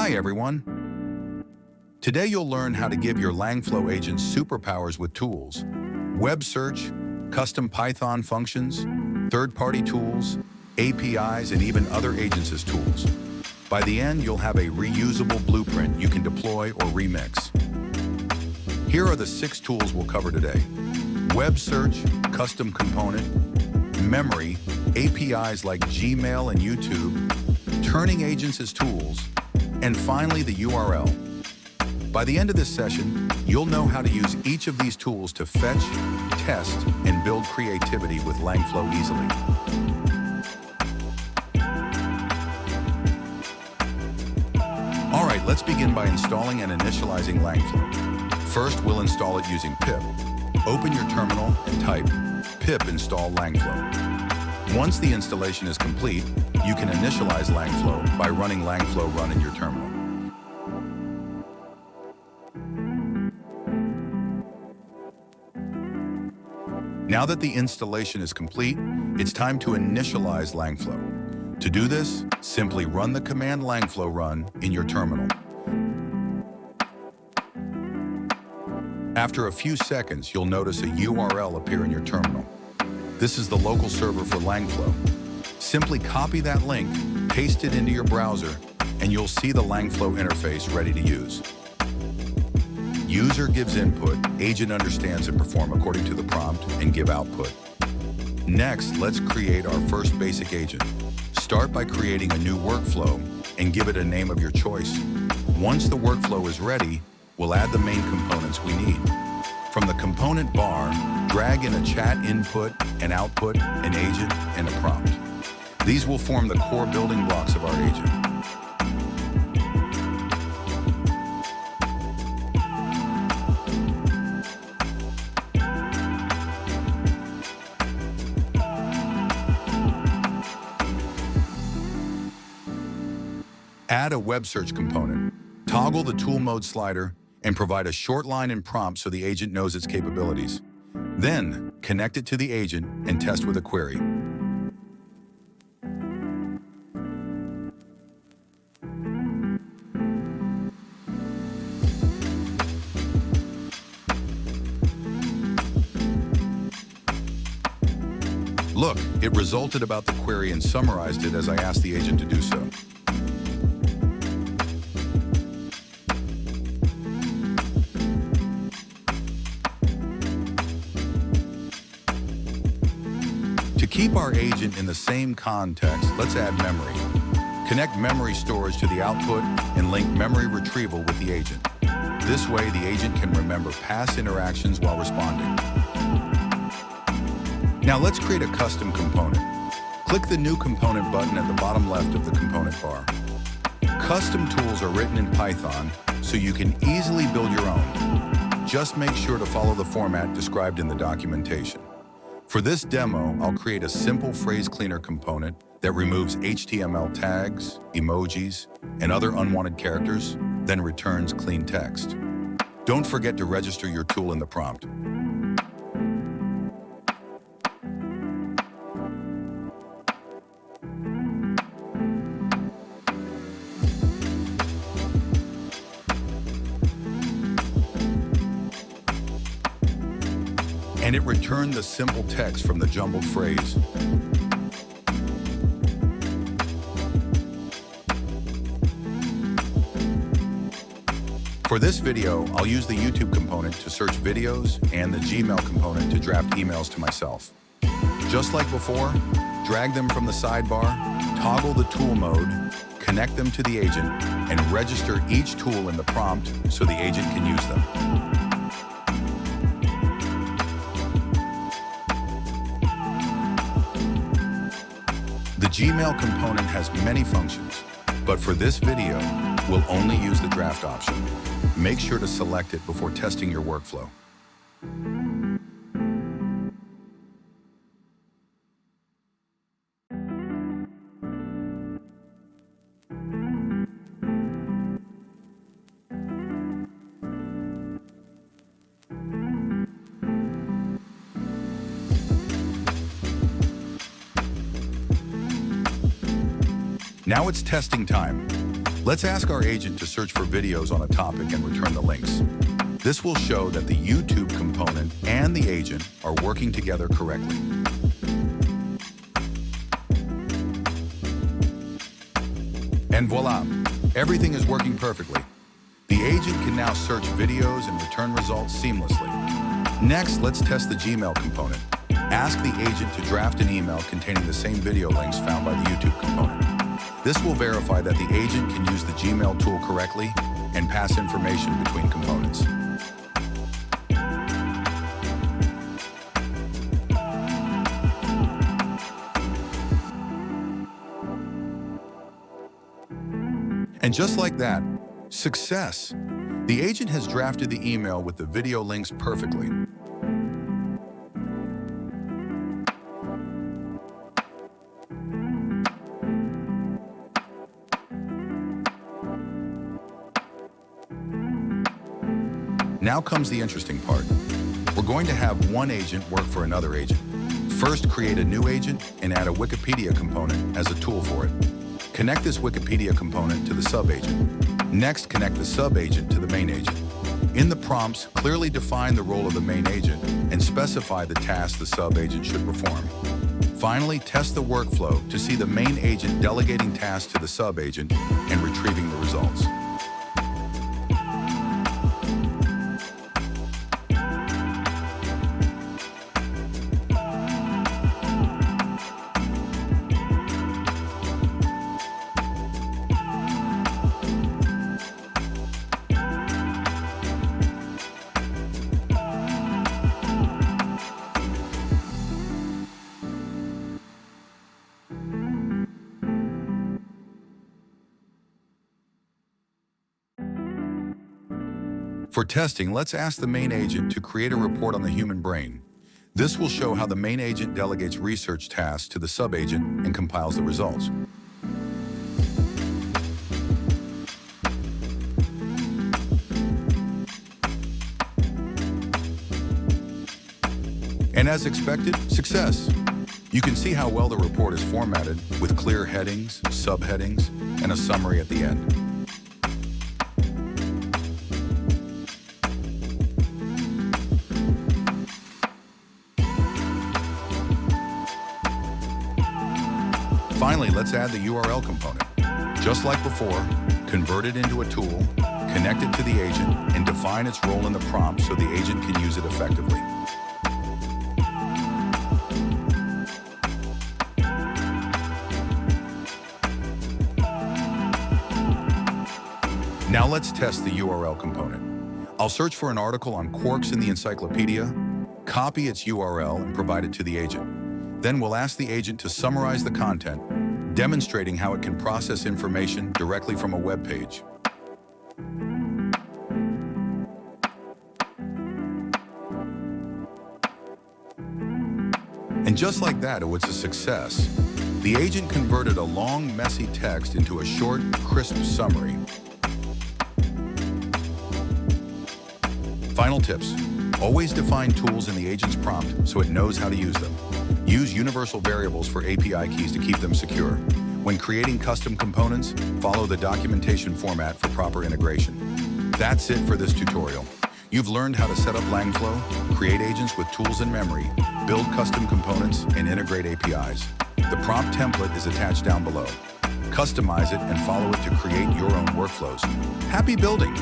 Hi everyone! Today you'll learn how to give your Langflow agent superpowers with tools, web search, custom Python functions, third-party tools, APIs, and even other agents as tools. By the end, you'll have a reusable blueprint you can deploy or remix. Here are the 6 tools we'll cover today: web search, custom component, memory, APIs like Gmail and YouTube, turning agents as tools, and finally the URL. By the end of this session, you'll know how to use each of these tools to fetch, test, and build creativity with Langflow easily. All right, let's begin by installing and initializing Langflow. First, we'll install it using pip. Open your terminal and type pip install Langflow. Once the installation is complete, you can initialize Langflow by running Langflow run in your terminal. Now that the installation is complete, it's time to initialize Langflow. To do this, simply run the command Langflow run in your terminal. After a few seconds, you'll notice a URL appear in your terminal. This is the local server for Langflow. Simply copy that link, paste it into your browser, and you'll see the Langflow interface ready to use. User gives input, agent understands and perform according to the prompt, and give output. Next, let's create our first basic agent. Start by creating a new workflow and give it a name of your choice. Once the workflow is ready, we'll add the main components we need. From the component bar, drag in a chat input, an output, an agent, and a prompt. These will form the core building blocks of our agent. Add a web search component. Toggle the tool mode slider and provide a short line and prompt so the agent knows its capabilities. Then, connect it to the agent and test with a query. Look, it resulted about the query and summarized it as I asked the agent to do so. To keep our agent in the same context, let's add memory. Connect memory storage to the output and link memory retrieval with the agent. This way, the agent can remember past interactions while responding. Now let's create a custom component. Click the New Component button at the bottom left of the component bar. Custom tools are written in Python, so you can easily build your own. Just make sure to follow the format described in the documentation. For this demo, I'll create a simple phrase cleaner component that removes HTML tags, emojis, and other unwanted characters, then returns clean text. Don't forget to register your tool in the prompt. And it returned the simple text from the jumbled phrase. For this video, I'll use the YouTube component to search videos and the Gmail component to draft emails to myself. Just like before, drag them from the sidebar, toggle the tool mode, connect them to the agent, and register each tool in the prompt so the agent can use them. The Gmail component has many functions, but for this video, we'll only use the draft option. Make sure to select it before testing your workflow. Now it's testing time. Let's ask our agent to search for videos on a topic and return the links. This will show that the YouTube component and the agent are working together correctly. And voila, everything is working perfectly. The agent can now search videos and return results seamlessly. Next, let's test the Gmail component. Ask the agent to draft an email containing the same video links found by the YouTube component. This will verify that the agent can use the Gmail tool correctly and pass information between components. And just like that, success! The agent has drafted the email with the video links perfectly. Now comes the interesting part. We're going to have one agent work for another agent. First, create a new agent and add a Wikipedia component as a tool for it. Connect this Wikipedia component to the sub-agent. Next, connect the sub-agent to the main agent. In the prompts, clearly define the role of the main agent and specify the task the sub-agent should perform. Finally, test the workflow to see the main agent delegating tasks to the sub-agent and retrieving the results. For testing, let's ask the main agent to create a report on the human brain. This will show how the main agent delegates research tasks to the sub-agent and compiles the results. And as expected, success! You can see how well the report is formatted with clear headings, subheadings, and a summary at the end. Finally, let's add the URL component. Just like before, convert it into a tool, connect it to the agent, and define its role in the prompt so the agent can use it effectively. Now let's test the URL component. I'll search for an article on quarks in the encyclopedia, copy its URL, and provide it to the agent. Then we'll ask the agent to summarize the content, demonstrating how it can process information directly from a web page. And just like that, it was a success. The agent converted a long, messy text into a short, crisp summary. Final tips. Always define tools in the agent's prompt so it knows how to use them. Use universal variables for API keys to keep them secure. When creating custom components, follow the documentation format for proper integration. That's it for this tutorial. You've learned how to set up Langflow, create agents with tools in memory, build custom components, and integrate APIs. The prompt template is attached down below. Customize it and follow it to create your own workflows. Happy building!